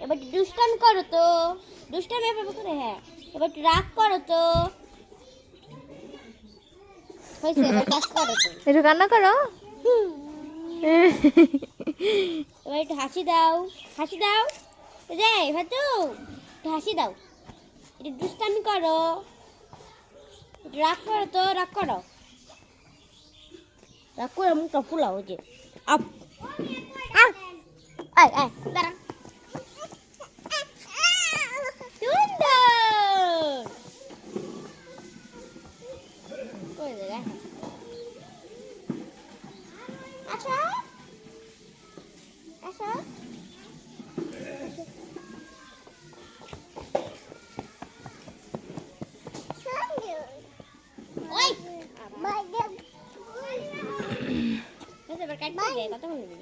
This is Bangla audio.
এবার দুষ্টামি করো তো, দুষ্টামি এভাবে করে, হ্যাঁ এবার রাগ করো তো, হয়েছে এবার কাজ করো তো, একটু কান্না করো। এবার একটু হাসি দাও, হাসি দাও রে ভাতু, একটু হাসি দাও, একটু দুষ্টামি করো, একটু রাগ করো তো, রাগ করো, রাগ করে মুখটা ফুলাও, ওই যে আপ আপ আয় আয় দাঁড়া, সুন্দর কই রে দেখা, আসো আসো, ওই এবার কাটতে দে, কতক্ষণ দিবি